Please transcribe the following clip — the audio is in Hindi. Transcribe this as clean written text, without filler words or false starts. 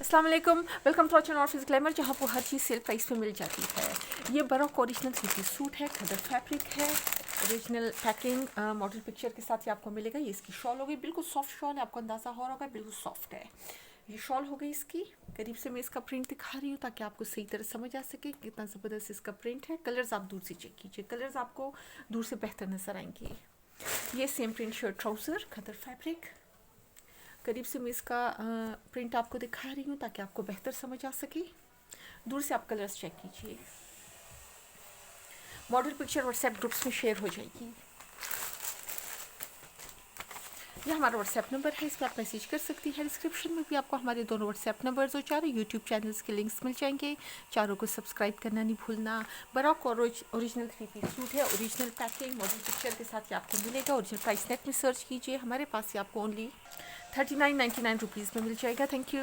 अस्सलाम वालेकुम, welcome to our channel Office Glamour, जहाँ पर हर चीज़ सेल प्राइस पे मिल जाती है। ये बरोक ओरिजिनल 3 पीस सूट है, खदर फैब्रिक है, ओरिजिनल पैकिंग मॉडल पिक्चर के साथ ही आपको मिलेगा। ये इसकी शॉल हो गई, बिल्कुल सॉफ्ट शॉल है, आपको अंदाज़ा हो रहा होगा, बिल्कुल सॉफ्ट है। ये शॉल हो गई इसकी। करीब से मैं इसका प्रिंट दिखा रही हूँ ताकि आपको सही तरह समझ आ सके कितना ज़बरदस्त इसका प्रिंट है। कलर्स आप दूर से चेक कीजिए, कलर्स आपको दूर से बेहतर नज़र आएंगे। ये सेम प्रिंट शर्ट ट्राउज़र, खदर फैब्रिक। करीब से मैं इसका प्रिंट आपको दिखा रही हूँ ताकि आपको बेहतर समझ आ सके। दूर से आप कलर्स चेक कीजिए। मॉडल पिक्चर व्हाट्सएप ग्रुप्स में शेयर हो जाएगी। ये हमारा व्हाट्सएप नंबर है, इस पर आप मैसेज कर सकती हैं। डिस्क्रिप्शन में भी आपको हमारे दोनों व्हाट्सएप नंबर्स और चारों यूट्यूब चैनल्स के लिंक्स मिल जाएंगे। चारों को सब्सक्राइब करना नहीं भूलना। बरोक और ओरिजिनल 3 पीस सूट है, ओरिजिनल पैकिंग मॉडल पिक्चर के साथ ही आपको मिलेगा। ओरिजिनल प्राइस नेट में सर्च कीजिए, हमारे पास ही आपको ओनली 39.99 रुपीज़ में मिल जाएगा। Thank you.